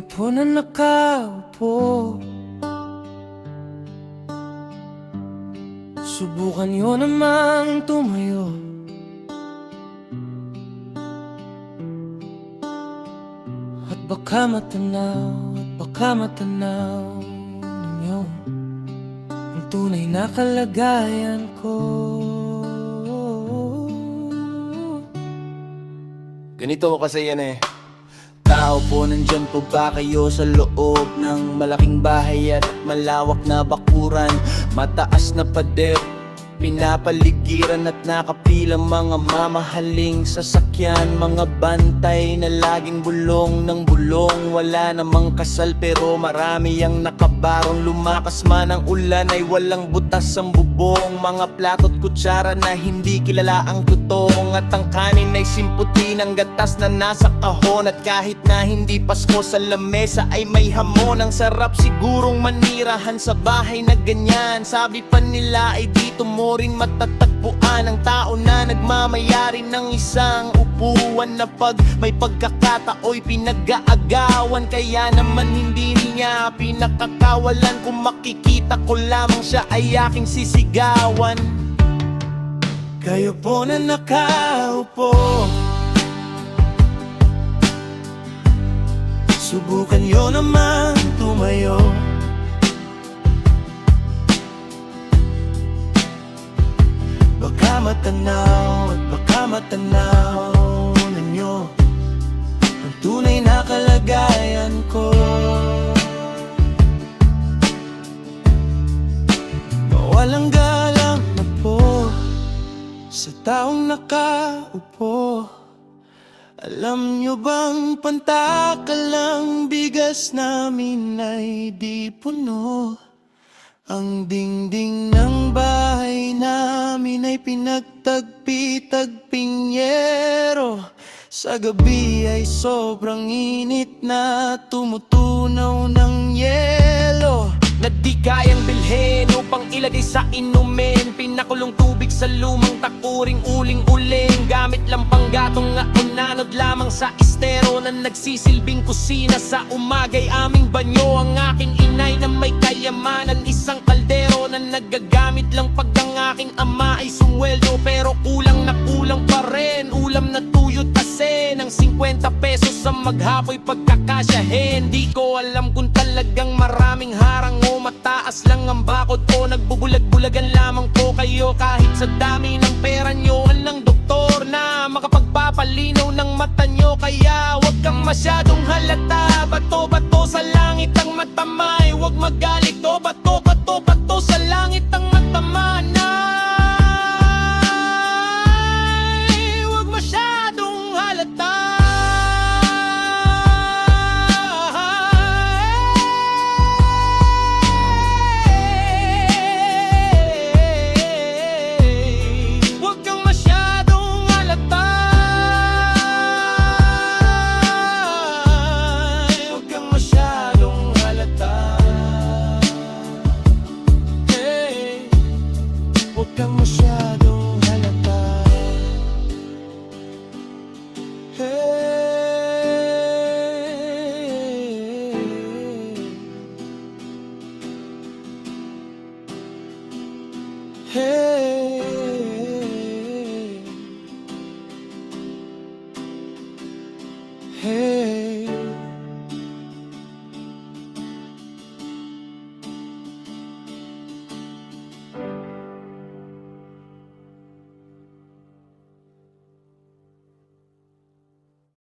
po na nakaupo, subukan nyo namang tumayo. At baka matanaw ninyo ang tunay na kalagayan ko. Ganito kasi yan eh. Tao po, nandyan po ba kayo sa loob ng malaking bahay at malawak na bakuran? Mataas na pader, pinapaligiran at nakapilang mga mamahaling sasakyan. Mga bantay na laging bulong ng bulong. Wala namang kasal pero marami ang nakabarong. Lumakas man ang ulan ay walang butas ang bubong. Mga plato't kutsara na hindi kilala ang tutong. At ang kanin ay simputi ng gatas na nasa kahon. At kahit na hindi Pasko sa lamesa ay may hamon. Ang sarap sigurong manirahan sa bahay na ganyan. Sabi pa nila ay dito mo rin matatagpuan ang tao na nagmamayari ng isang upuan na pag may pagkakatao'y pinag-aagawan. Kaya naman hindi niya pinakakawalan kung makikita ko lamang siya ay aking sisigawan. Kayo po na nakaupo, subukan nyo naman tumayo. Baka matanaw ninyo ang tunay na kalagayan ko. Walang galang na po sa taong nakaupo. Alam nyo bang pantakalang bigas namin ay di puno? Ang dingding ng bahay namin ay pinagtagpi-tagping yero. Sa gabi ay sobrang init na tumutunaw ng yelo. Na di kayang bilhin upang ilagay sa inumin. Pinakulong tubig sa lumang takuring uling-uling. Gamit lang panggatong nga unanod lamang sa estero na nagsisilbing kusina sa umagay aming banyo. Ang aking inay na may kayamanan, isang kaldero na nagagamit lang pag ang aking ama ay sumweldo. Pero kulang na kulang pa rin, ulam na tuyot kasi ng 50 pesos sa maghapoy pagkakasyahin. Di ko alam kung talagang maraming harang o mataas lang ang bakod o nagbubulag-bulagan lamang po kayo. Kahit sa dami ng pera nyo, walang doktor na makapagpapalinaw ng mata nyo. Kaya wag kang masyadong halata. Bato-bato sa langit ang matamay. Wag magalit o bato-bato-bato sa langit ang matamanay. Wag masyadong halata. Huwag kang masyadong